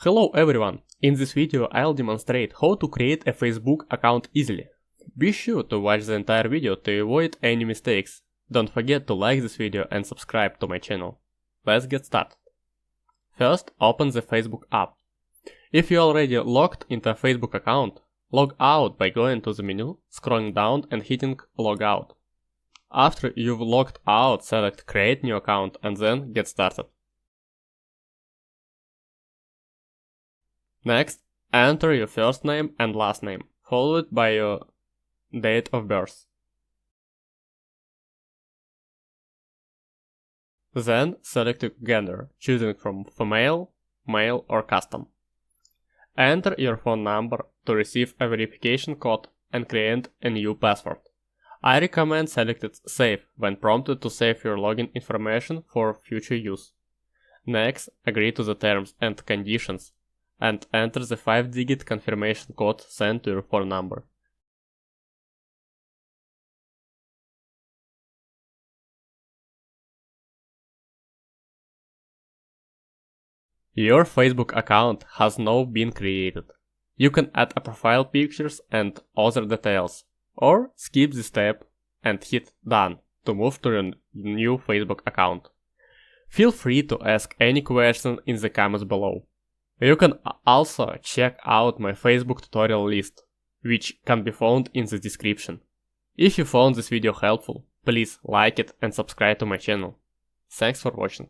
Hello everyone! In this video I'll demonstrate how to create a Facebook account easily. Be sure to watch the entire video to avoid any mistakes. Don't forget to like this video and subscribe to my channel. Let's get started. First, open the Facebook app. If you already logged into a Facebook account, log out by going to the menu, scrolling down and hitting log out. After you've logged out, select create new account and then get started. Next, enter your first name and last name, followed by your date of birth. Then select your gender, choosing from female, male or custom. Enter your phone number to receive a verification code and create a new password. I recommend selecting Save when prompted to save your login information for future use. Next, agree to the terms and conditions and enter the 5-digit confirmation code sent to your phone number. Your Facebook account has now been created. You can add a profile pictures and other details, or skip this step and hit Done to move to your new Facebook account. Feel free to ask any question in the comments below. You can also check out my Facebook tutorial list, which can be found in the description. If you found this video helpful, please like it and subscribe to my channel. Thanks for watching.